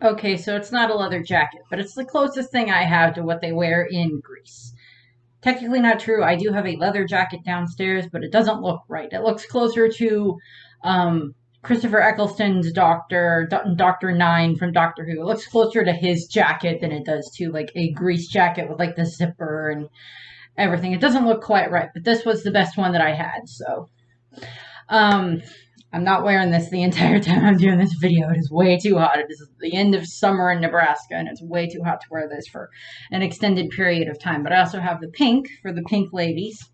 Okay, so it's not a leather jacket, but it's the closest thing I have to what they wear in Greece. Technically not true. I do have a leather jacket downstairs, but it doesn't look right. It looks closer to Christopher Eccleston's Doctor Nine from Doctor Who. It looks closer to his jacket than it does to like a Grease jacket with like the zipper and everything. It doesn't look quite right, but this was the best one that I had. So, um, I'm not wearing this the entire time I'm doing this video. It is way too hot. It is the end of summer in Nebraska, and it's way too hot to wear this for an extended period of time. But I also have the pink for the pink ladies.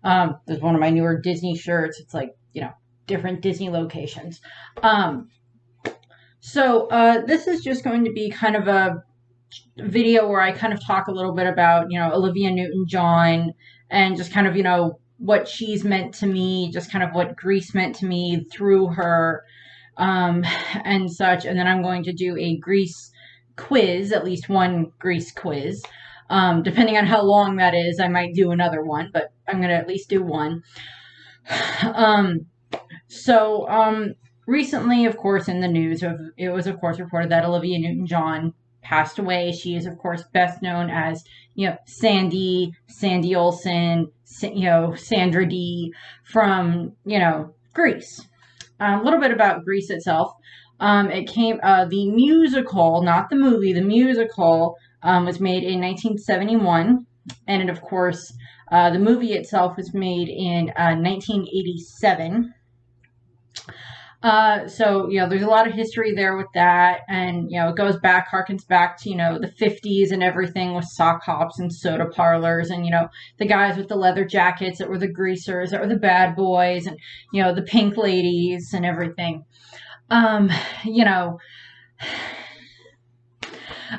There's one of my newer Disney shirts. It's like, different Disney locations. So this is just going to be kind of a video where I kind of talk a little bit about, Olivia Newton-John and just kind of, what she's meant to me, just kind of what Grease meant to me through her, and such. And then I'm going to do a Grease quiz, at least one Grease quiz. Depending on how long that is, I might do another one, but I'm going to at least do one. Um, so recently, of course, in the news, it was, of course, reported that Olivia Newton-John passed away. She is, of course, best known as, Sandy Olsen, Sandra Dee from, Grease. A little bit about Grease itself. The musical, not the movie, the musical was made in 1971. And it, of course, the movie itself was made in 1987. So there's a lot of history there with that. And, it goes back, harkens back to, the 50s and everything with sock hops and soda parlors and, the guys with the leather jackets that were the greasers, that were the bad boys and, the pink ladies and everything. Um, you know,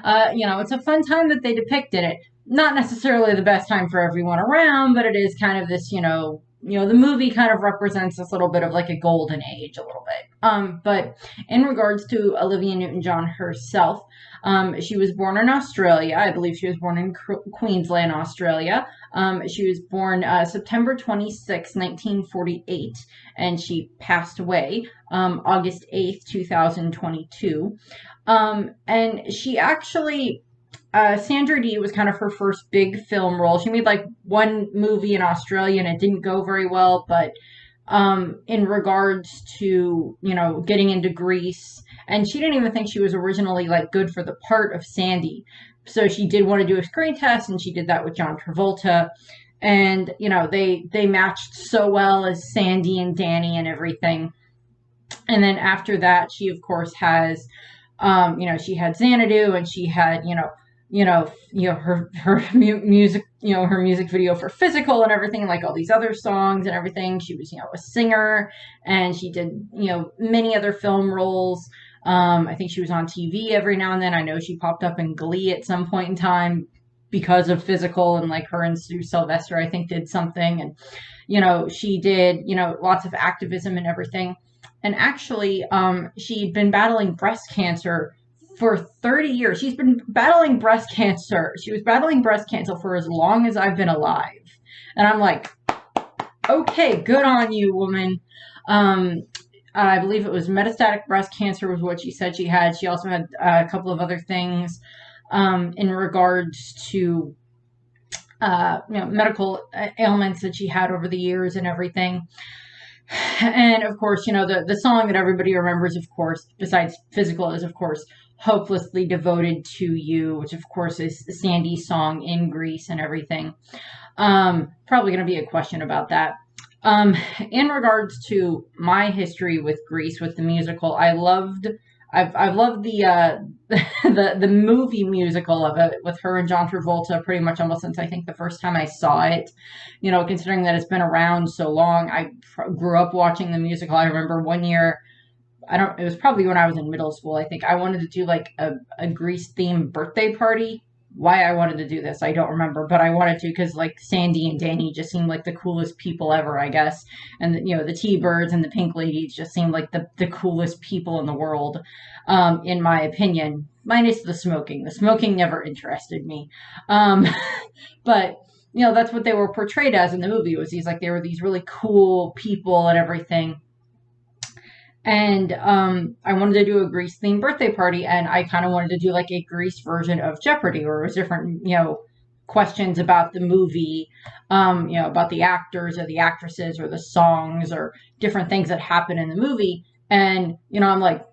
it's a fun time that they depicted it. Not necessarily the best time for everyone around, but it is kind of this, the movie kind of represents this little bit of like a golden age a little bit. But in regards to Olivia Newton-John herself, she was born in Australia. I believe she was born in Queensland, Australia. She was born September 26, 1948, and she passed away August 8th, 2022. And she actually Sandra Dee was kind of her first big film role. She made like one movie in Australia and it didn't go very well, but in regards to, getting into Grease, and she didn't even think she was originally like good for the part of Sandy. So she did want to do a screen test and she did that with John Travolta. And, they matched so well as Sandy and Danny and everything. And then after that, she of course has, she had Xanadu and she had, music, her music video for Physical and everything, like all these other songs and everything. She was, a singer, and she did, many other film roles. I think she was on TV every now and then. I know she popped up in Glee at some point in time because of Physical, and like her and Sue Sylvester, I think, did something. And, she did, lots of activism and everything. And actually, she'd been battling breast cancer for 30 years. She's been battling breast cancer. She was battling breast cancer for as long as I've been alive. And I'm like, okay, good on you, woman. I believe it was metastatic breast cancer was what she said she had. She also had a couple of other things in regards to medical ailments that she had over the years and everything. And of course, the song that everybody remembers, of course, besides Physical, is of course Hopelessly Devoted to You, which of course is Sandy's song in Grease and everything. Probably going to be a question about that. In regards to my history with Grease, with the musical, I've loved the the movie musical of it with her and John Travolta pretty much almost since I think the first time I saw it. Considering that it's been around so long, I grew up watching the musical. I remember one year, it was probably when I was in middle school, I think I wanted to do like a Grease themed birthday party. Why I wanted to do this, I don't remember, but I wanted to because like Sandy and Danny just seemed like the coolest people ever, I guess. And the T-Birds and the Pink Ladies just seemed like the coolest people in the world, in my opinion. Minus the smoking. The smoking never interested me. But that's what they were portrayed as in the movie. Was they were these really cool people and everything. And I wanted to do a Grease themed birthday party, and I kind of wanted to do like a Grease version of Jeopardy, where it was different, questions about the movie, about the actors or the actresses or the songs or different things that happen in the movie. And I'm like,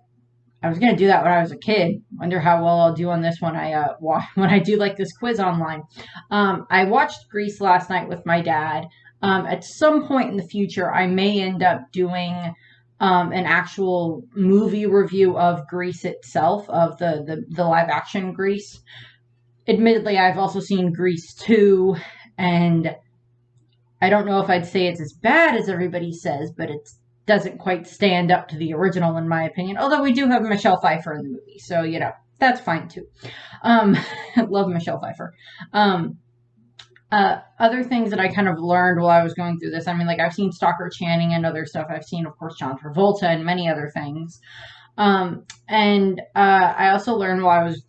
I was gonna do that when I was a kid. Wonder how well I'll do on this when I do like this quiz online. I watched Grease last night with my dad. At some point in the future, I may end up doing an actual movie review of Grease itself, of the live action Grease. Admittedly, I've also seen Grease 2, and I don't know if I'd say it's as bad as everybody says, but it doesn't quite stand up to the original, in my opinion. Although we do have Michelle Pfeiffer in the movie, so that's fine too. Love Michelle Pfeiffer. Other things that I kind of learned while I was going through this, I mean, like I've seen Stockard Channing and other stuff. I've seen, of course, John Travolta and many other things. And I also learned while I was,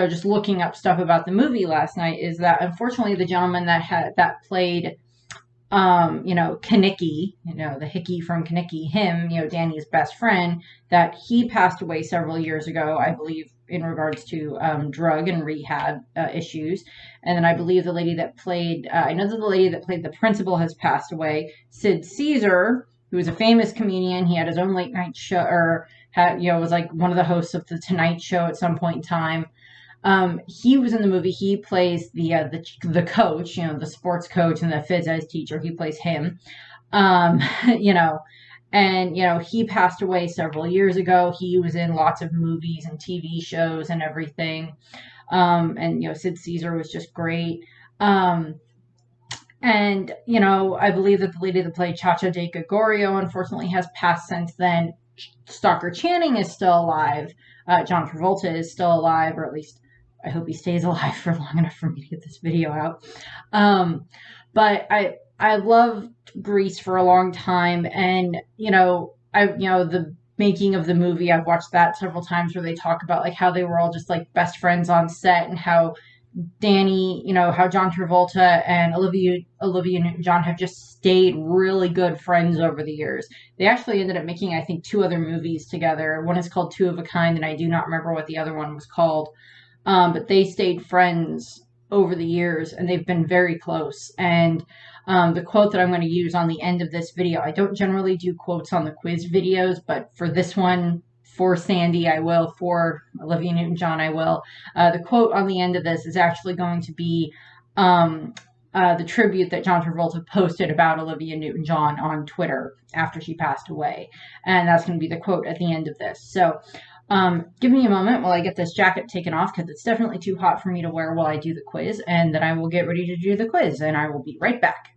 just looking up stuff about the movie last night, is that unfortunately the gentleman that played Kenickie, the hickey from Kenickie, him, Danny's best friend, that he passed away several years ago, I believe, in regards to drug and rehab issues. And then I believe the lady that played, I know that the lady that played the principal has passed away. Sid Caesar, who was a famous comedian, he had his own late night show, or was like one of the hosts of the Tonight Show at some point in time. He was in the movie. He plays the coach, the sports coach and the phys ed teacher. He plays him. And he passed away several years ago. He was in lots of movies and TV shows and everything. And Sid Caesar was just great. I believe that the lady that played Chacha de Gregorio unfortunately has passed since then. Stockard Channing is still alive. John Travolta is still alive, or at least I hope he stays alive for long enough for me to get this video out. But I loved Grease for a long time, and the making of the movie, I've watched that several times, where they talk about like how they were all just like best friends on set, and how Danny, how John Travolta and Olivia Newton-John have just stayed really good friends over the years. They actually ended up making, I think, 2 other movies together. One is called Two of a Kind, and I do not remember what the other one was called. But they stayed friends over the years, and they've been very close. And the quote that I'm going to use on the end of this video, I don't generally do quotes on the quiz videos, but for this one, for Sandy, I will. For Olivia Newton-John, I will. The quote on the end of this is actually going to be the tribute that John Travolta posted about Olivia Newton-John on Twitter after she passed away. And that's going to be the quote at the end of this. So give me a moment while I get this jacket taken off, because it's definitely too hot for me to wear while I do the quiz, and then I will get ready to do the quiz, and I will be right back.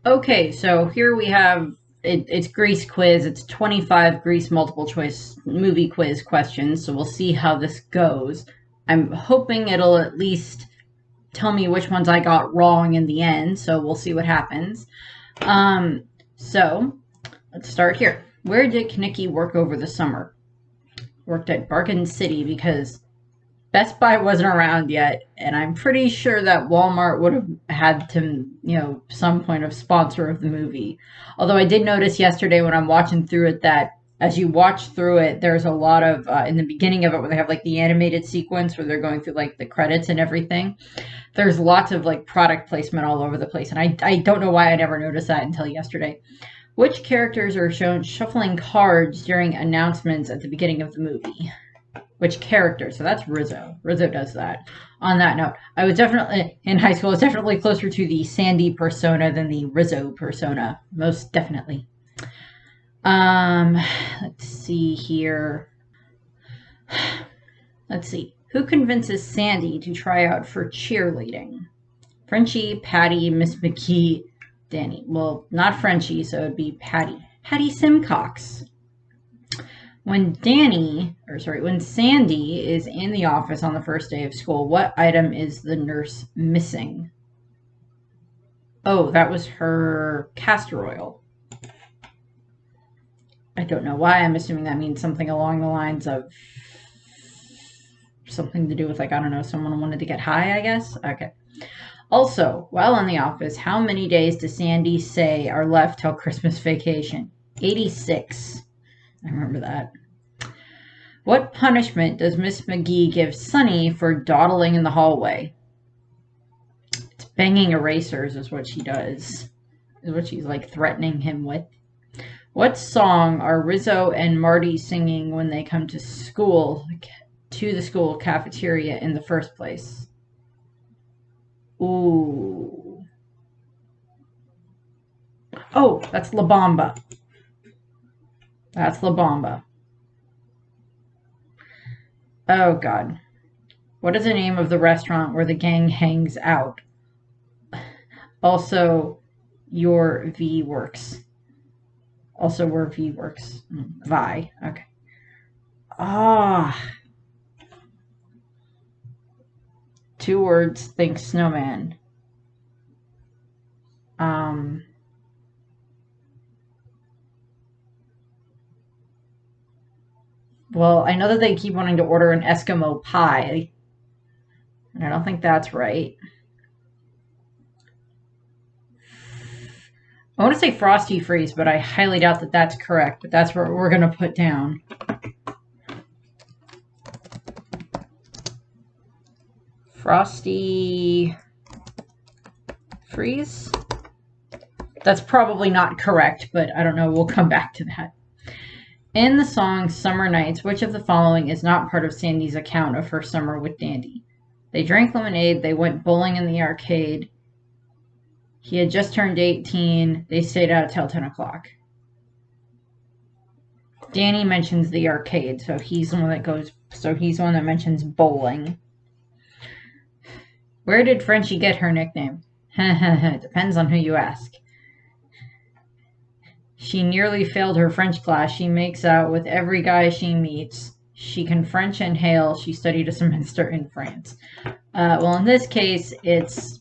Okay, so here we have it's Grease quiz. It's 25 Grease multiple choice movie quiz questions, so we'll see how this goes. I'm hoping it'll at least tell me which ones I got wrong in the end, so we'll see what happens. So let's start here. Where did Kenickie work over the summer? Worked at Bargain City, because Best Buy wasn't around yet, and I'm pretty sure that Walmart would have had to, some point of sponsor of the movie. Although I did notice yesterday when I'm watching through it that as you watch through it, there's a lot of, in the beginning of it, where they have like the animated sequence where they're going through like the credits and everything, there's lots of like product placement all over the place. And I don't know why I never noticed that until yesterday. Which characters are shown shuffling cards during announcements at the beginning of the movie? Which character? So that's Rizzo. Rizzo does that. On that note, I was definitely, in high school, I was definitely closer to the Sandy persona than the Rizzo persona. Most definitely. Let's see here. Let's see. Who convinces Sandy to try out for cheerleading? Frenchie, Patty, Miss McKee, Danny. Well, not Frenchie, so it'd be Patty. Patty Simcox. When Sandy is in the office on the first day of school, what item is the nurse missing? Oh, that was her castor oil. I don't know why. I'm assuming that means something along the lines of something to do with, like, I don't know, someone wanted to get high, I guess? Okay. Also, while in the office, how many days does Sandy say are left till Christmas vacation? 86. I remember that. What punishment does Miss McGee give Sunny for dawdling in the hallway? It's banging erasers is what she does. Is what she's like threatening him with. What song are Rizzo and Marty singing when they come to school, to the school cafeteria in the first place? Ooh. Oh, that's La Bamba. That's La Bamba. Oh, God. What is the name of the restaurant where the gang hangs out? Also, your V works. Also, where V works. Vi. Okay. Ah. 2 words, think snowman. Well, I know that they keep wanting to order an Eskimo pie. And I don't think that's right. I want to say Frosty Freeze, but I highly doubt that that's correct. But that's what we're going to put down. Frosty Freeze? That's probably not correct, but I don't know. We'll come back to that. In the song Summer Nights, which of the following is not part of Sandy's account of her summer with Dandy? They drank lemonade. They went bowling in the arcade. He had just turned 18. They stayed out till 10 o'clock. Danny mentions the arcade, so he's the one that mentions bowling. Where did Frenchie get her nickname? Depends on who you ask. She nearly failed her French class. She makes out with every guy she meets. She can French inhale. She studied a semester in France. Well, in this case, it's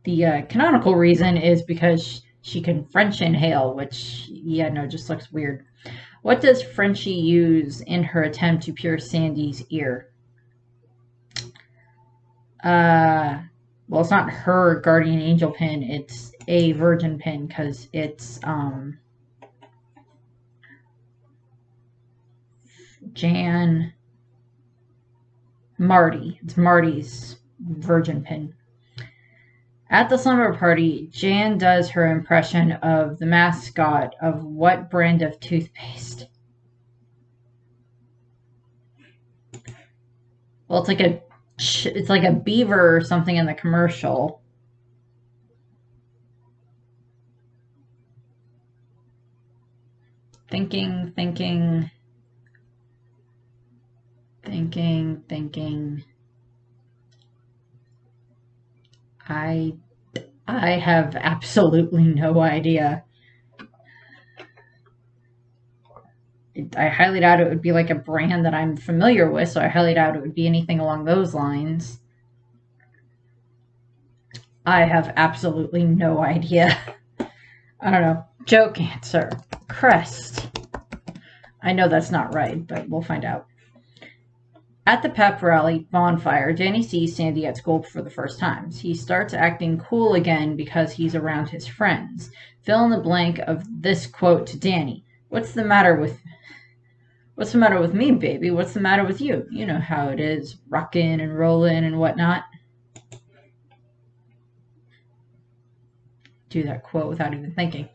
the canonical reason is because she can French inhale, which, yeah, no, just looks weird. What does Frenchie use in her attempt to pierce Sandy's ear? Well, it's not her guardian angel pin. It's a virgin pin because it's Marty. It's Marty's virgin pin. At the slumber party, Jan does her impression of the mascot of what brand of toothpaste? Well, it's like a beaver or something in the commercial. Thinking. I have absolutely no idea. I highly doubt it would be like a brand that I'm familiar with, so I highly doubt it would be anything along those lines. I have absolutely no idea. I don't know. Joke answer. Crest. I know that's not right, but we'll find out. At the pep rally bonfire, Danny sees Sandy at school for the first time. He starts acting cool again because he's around his friends. Fill in the blank of this quote to Danny. What's the matter with me, baby? What's the matter with you? You know how it is, rockin' and rollin' and whatnot. Do that quote without even thinking.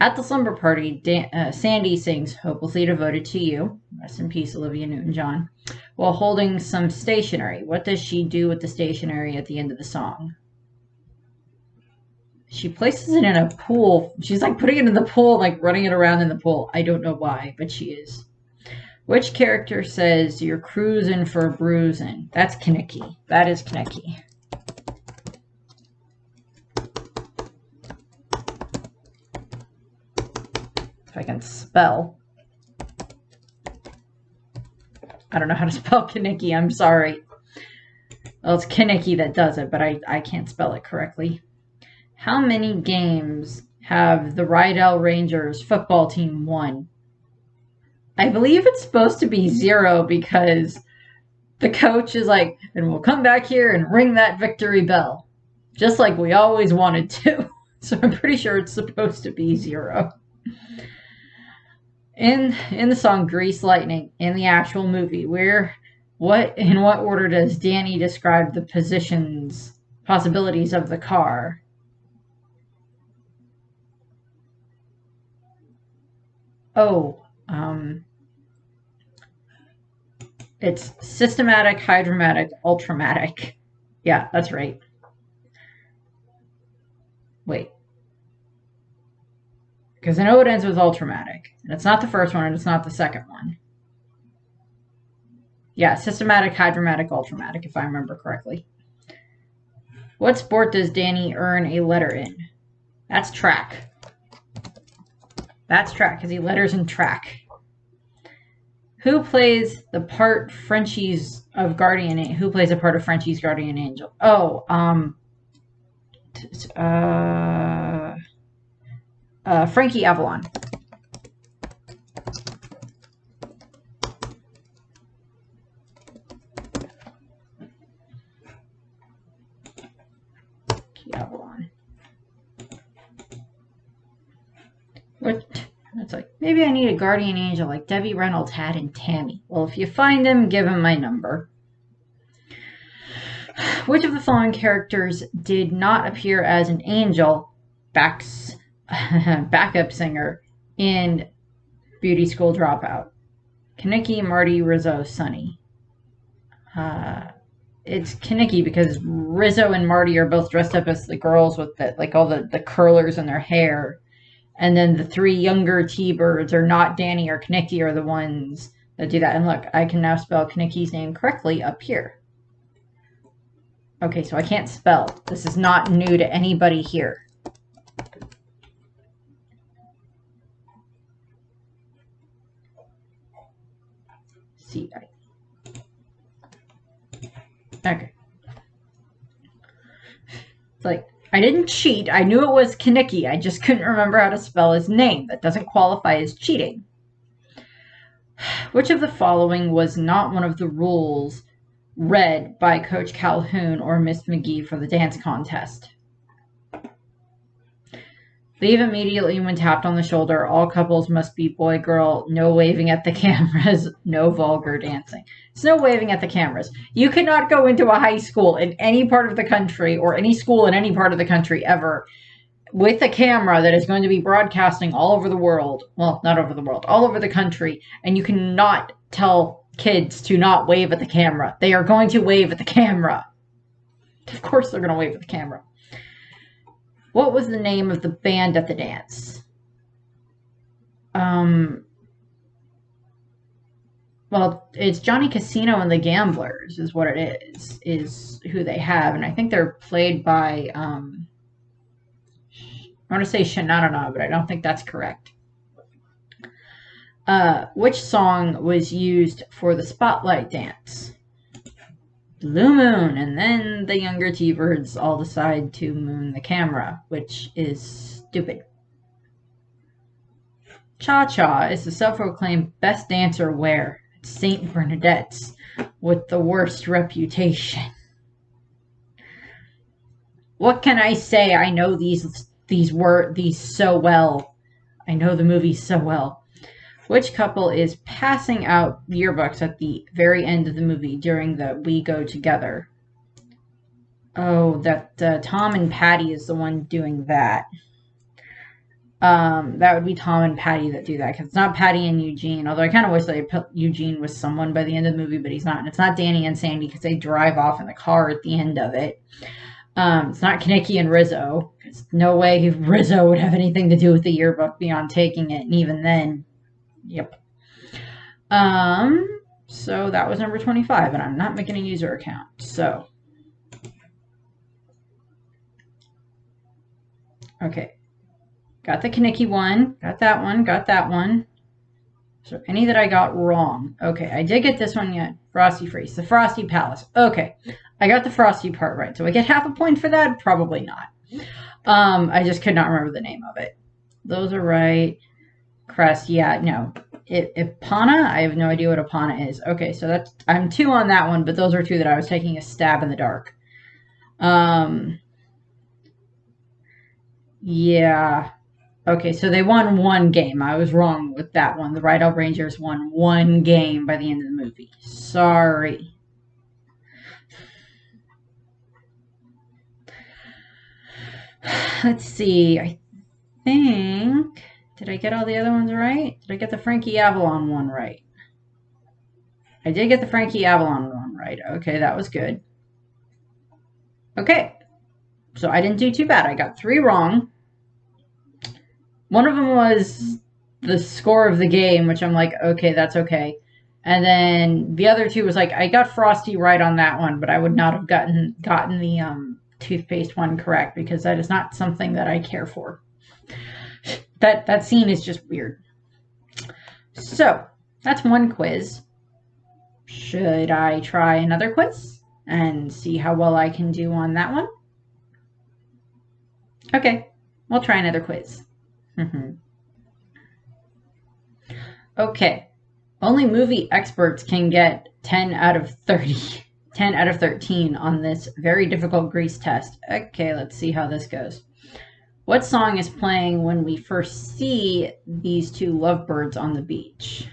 At the slumber party, Sandy sings Hopelessly Devoted to You, rest in peace, Olivia Newton-John, while holding some stationery. What does she do with the stationery at the end of the song? She places it in a pool. She's like putting it in the pool, like running it around in the pool. I don't know why, but she is. Which character says you're cruising for bruising? That's Kinnicky. That is Kinnicky. If I can spell. I don't know how to spell Kinnicky. I'm sorry. Well, it's Kinnicky that does it, but I can't spell it correctly. How many games have the Rydell Rangers football team won? I believe it's supposed to be 0 because the coach is like, and we'll come back here and ring that victory bell. Just like we always wanted to. So I'm pretty sure it's supposed to be 0. in the song Grease Lightning, in the actual movie, in what order does Danny describe the possibilities of the car? Oh, it's systematic, hydromatic, ultramatic. Yeah, that's right. Wait. Because I know it ends with ultramatic. And it's not the first one, and it's not the second one. Yeah, systematic, hydromatic, ultramatic, if I remember correctly. What sport does Danny earn a letter in? That's track. That's track, because he letters in track. Who plays the part Frenchie's of Guardian? Who plays the part of Frenchie's Guardian Angel? Oh, Frankie Avalon. Avalon. What? It's like, maybe I need a guardian angel like Debbie Reynolds had in Tammy. Well, if you find him, give him my number. Which of the following characters did not appear as an angel, backup singer, in Beauty School Dropout? Kenickie, Marty, Rizzo, Sonny. It's Kenickie because Rizzo and Marty are both dressed up as the girls with all the curlers in their hair. And then the three younger T-Birds are not Danny or Kenickie are the ones that do that. And look, I can now spell Kenickie's name correctly up here. Okay, so I can't spell. This is not new to anybody here. C-I. Okay. It's like, I didn't cheat. I knew it was Kenickie. I just couldn't remember how to spell his name. That doesn't qualify as cheating. Which of the following was not one of the rules read by Coach Calhoun or Miss McGee for the dance contest? Leave immediately when tapped on the shoulder. All couples must be boy-girl. No waving at the cameras. No vulgar dancing. It's no waving at the cameras. You cannot go into a high school in any part of the country or any school in any part of the country ever with a camera that is going to be broadcasting all over the world. Well, not over the world. All over the country. And you cannot tell kids to not wave at the camera. They are going to wave at the camera. Of course they're going to wave at the camera. What was the name of the band at the dance? Well, it's Johnny Casino and the Gamblers is what it is who they have. And I think they're played by, I want to say Shananana, but I don't think that's correct. Which song was used for the spotlight dance? Blue Moon, and then the younger T-Birds all decide to moon the camera, which is stupid. Cha-Cha is the self-proclaimed best dancer where? St. Bernadette's, with the worst reputation. What can I say? I know these so well. I know the movies so well. Which couple is passing out yearbooks at the very end of the movie during the We Go Together? Oh, that Tom and Patty is the one doing that. That would be Tom and Patty that do that, because it's not Patty and Eugene, although I kind of wish they put Eugene with someone by the end of the movie, but he's not. And it's not Danny and Sandy, because they drive off in the car at the end of it. It's not Kenickie and Rizzo, because no way Rizzo would have anything to do with the yearbook beyond taking it, and even then... Yep. So that was number 25, and I'm not making a user account. So, okay. Got the Kenickie one. Got that one. Got that one. So any that I got wrong. Okay, I did get this one yet. Frosty Freeze. The Frosty Palace. Okay. I got the Frosty part right. So I get half a point for that? Probably not. I just could not remember the name of it. Those are right. Crest, yeah, no. Ipana, I have no idea what Ipana is. Okay, so that's I'm 2 on that one, but those are 2 that I was taking a stab in the dark. Yeah. Okay, so they won one game. I was wrong with that one. The Rydell Rangers won one game by the end of the movie. Sorry. Let's see. I think... Did I get all the other ones right? Did I get the Frankie Avalon one right? I did get the Frankie Avalon one right. Okay, that was good. Okay. So I didn't do too bad. I got 3 wrong. One of them was the score of the game, which I'm like, okay, that's okay. And then the other 2 was like, I got Frosty right on that one, but I would not have gotten the toothpaste one correct because that is not something that I care for. That scene is just weird. So that's one quiz. Should I try another quiz and see how well I can do on that one? Okay, we'll try another quiz. Okay, only movie experts can get 10 out of 30, 10 out of 13 on this very difficult Grease test. Okay, let's see how this goes. What song is playing when we first see these 2 lovebirds on the beach?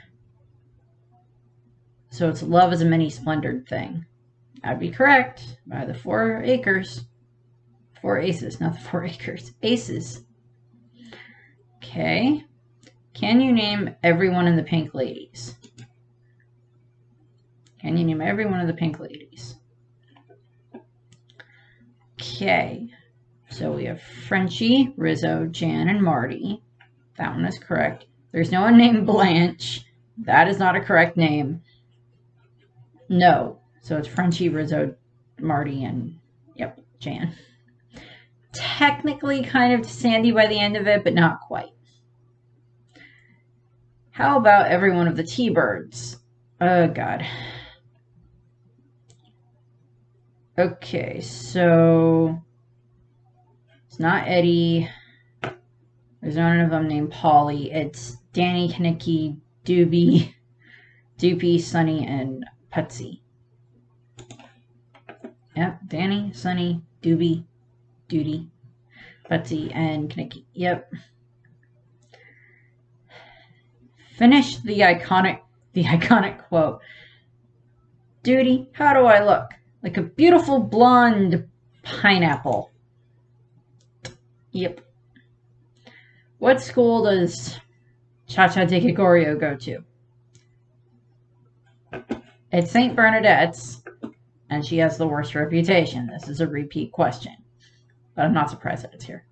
So it's Love is a Many Splendored Thing. That'd be correct. By the 4 Acres. 4 Aces, not the 4 Acres. Aces. Okay. Can you name everyone in the Pink Ladies? Can you name every one of the Pink Ladies? Okay. So we have Frenchie, Rizzo, Jan, and Marty. That one is correct. There's no one named Blanche. That is not a correct name. No. So it's Frenchie, Rizzo, Marty, and, yep, Jan. Technically kind of Sandy by the end of it, but not quite. How about every one of the T-Birds? Oh, God. Okay, so it's not Eddie. There's none of them named Polly. It's Danny, Knicky, Doobie, Sonny, and Putsy. Yep, Danny, Sonny, Doobie, Duty, Putsy, and Knicky. Yep. Finish the iconic quote. Duty, how do I look? Like a beautiful blonde pineapple. Yep. What school does Cha-Cha de Gregorio go to? It's St. Bernadette's, and she has the worst reputation. This is a repeat question, but I'm not surprised that it's here.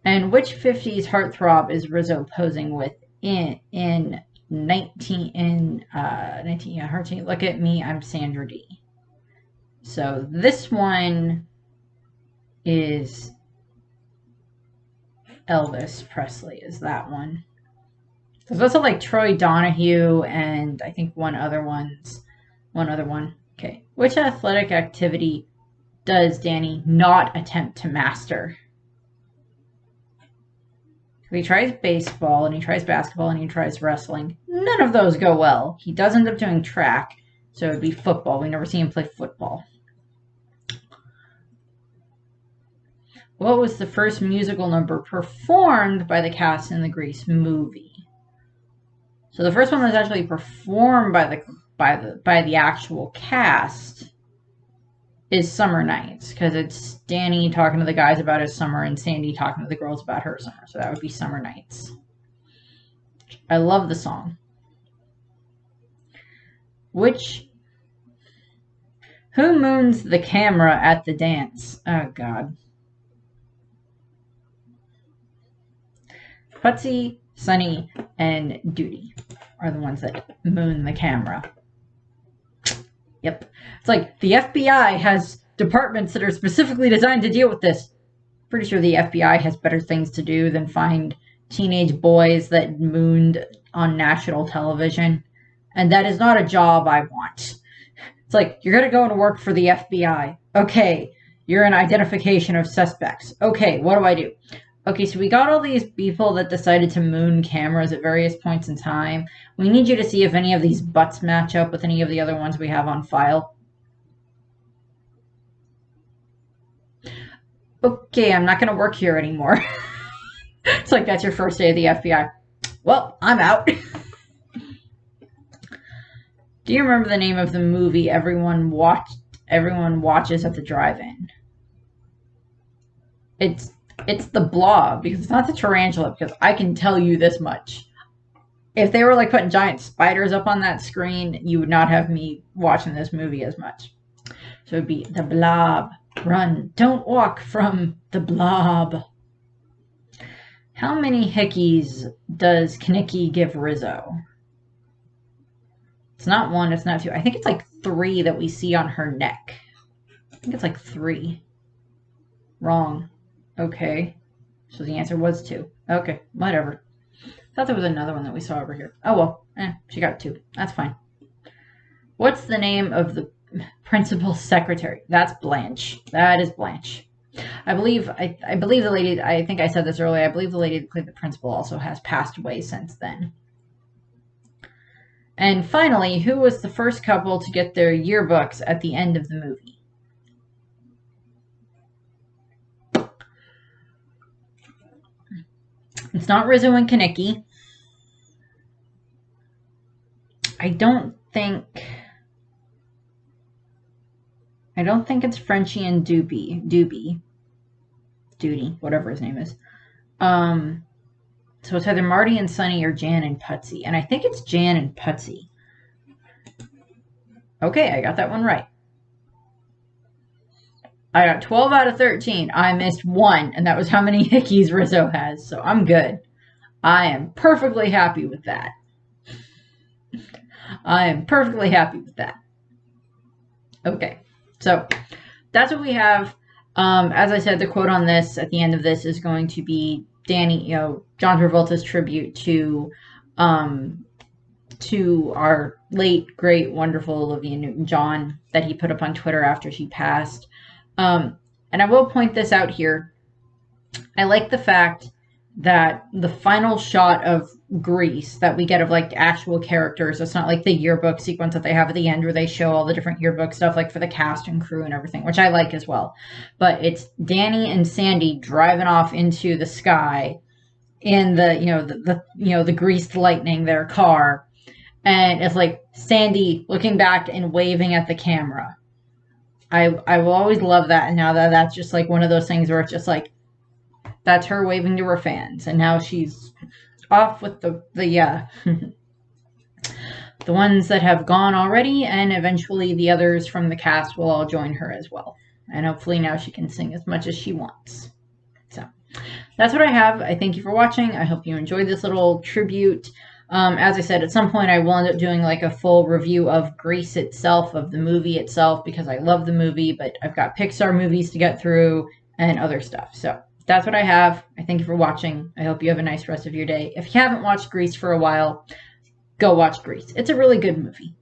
And which 50s heartthrob is Rizzo posing with in 19 Look at Me, I'm Sandra Dee. So this one is Elvis Presley, is that one. There's also like Troy Donahue and I think one other one. Okay. Which athletic activity does Danny not attempt to master? He tries baseball, and he tries basketball, and he tries wrestling. None of those go well. He does end up doing track, so it would be football. We never see him play football. What was the first musical number performed by the cast in the Grease movie? So the first one was actually performed by the actual cast is Summer Nights, because it's Danny talking to the guys about his summer and Sandy talking to the girls about her summer. So that would be Summer Nights. I love the song. Who moons the camera at the dance? Oh, God. Putsy, Sonny, and Duty are the ones that moon the camera. Yep. It's like the FBI has departments that are specifically designed to deal with this. Pretty sure the FBI has better things to do than find teenage boys that mooned on national television. And that is not a job I want. It's like, you're going to go and work for the FBI. Okay, you're an identification of suspects. Okay, what do I do? Okay, so we got all these people that decided to moon cameras at various points in time. We need you to see if any of these butts match up with any of the other ones we have on file. Okay, I'm not going to work here anymore. It's like, that's your first day of the FBI. Well, I'm out. Do you remember the name of the movie everyone watches at the drive-in? It's the Blob, because it's not the tarantula, because I can tell you this much. If they were like putting giant spiders up on that screen, you would not have me watching this movie as much. So it'd be the Blob. Run, don't walk from the Blob. How many hickeys does Kanicki give Rizzo? It's not 1, it's not 2. I think it's like 3 that we see on her neck. I think it's like 3. Wrong. Okay. So the answer was 2. Okay, whatever. I thought there was another one that we saw over here. Oh well, she got 2. That's fine. What's the name of the principal secretary? That's Blanche. That is Blanche. I believe the lady, I think I said this earlier, I believe the lady that played the principal also has passed away since then. And finally, who was the first couple to get their yearbooks at the end of the movie? It's not Rizzo and Kanicki. I don't think it's Frenchie and Doobie, whatever his name is. So it's either Marty and Sonny or Jan and Putsy. And I think it's Jan and Putsy. Okay, I got that one right. I got 12 out of 13. I missed 1, and that was how many hickeys Rizzo has. So I'm good. I am perfectly happy with that. I am perfectly happy with that. Okay, so that's what we have. As I said, the quote on this at the end of this is going to be Danny, John Travolta's tribute to our late, great, wonderful Olivia Newton-John that he put up on Twitter after she passed. And I will point this out here. I like the fact that the final shot of Grease that we get of like actual characters, it's not like the yearbook sequence that they have at the end where they show all the different yearbook stuff like for the cast and crew and everything, which I like as well. But it's Danny and Sandy driving off into the sky in the greased lightning, their car, and it's like Sandy looking back and waving at the camera. I will always love that, and now that's just like one of those things where it's just like that's her waving to her fans, and now she's off with the the ones that have gone already, and eventually the others from the cast will all join her as well. And hopefully now she can sing as much as she wants. So that's what I have. I thank you for watching. I hope you enjoyed this little tribute. As I said, at some point I will end up doing like a full review of Grease itself, of the movie itself, because I love the movie, but I've got Pixar movies to get through and other stuff. So that's what I have. I thank you for watching. I hope you have a nice rest of your day. If you haven't watched Grease for a while, go watch Grease. It's a really good movie.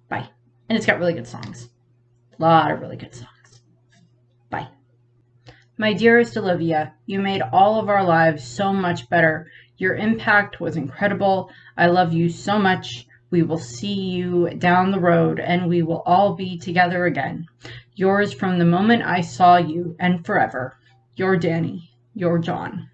Bye. And it's got really good songs. A lot of really good songs. Bye. My dearest Olivia, you made all of our lives so much better. Your impact was incredible. I love you so much. We will see you down the road, and we will all be together again. Yours from the moment I saw you and forever. Your Danny. Your John.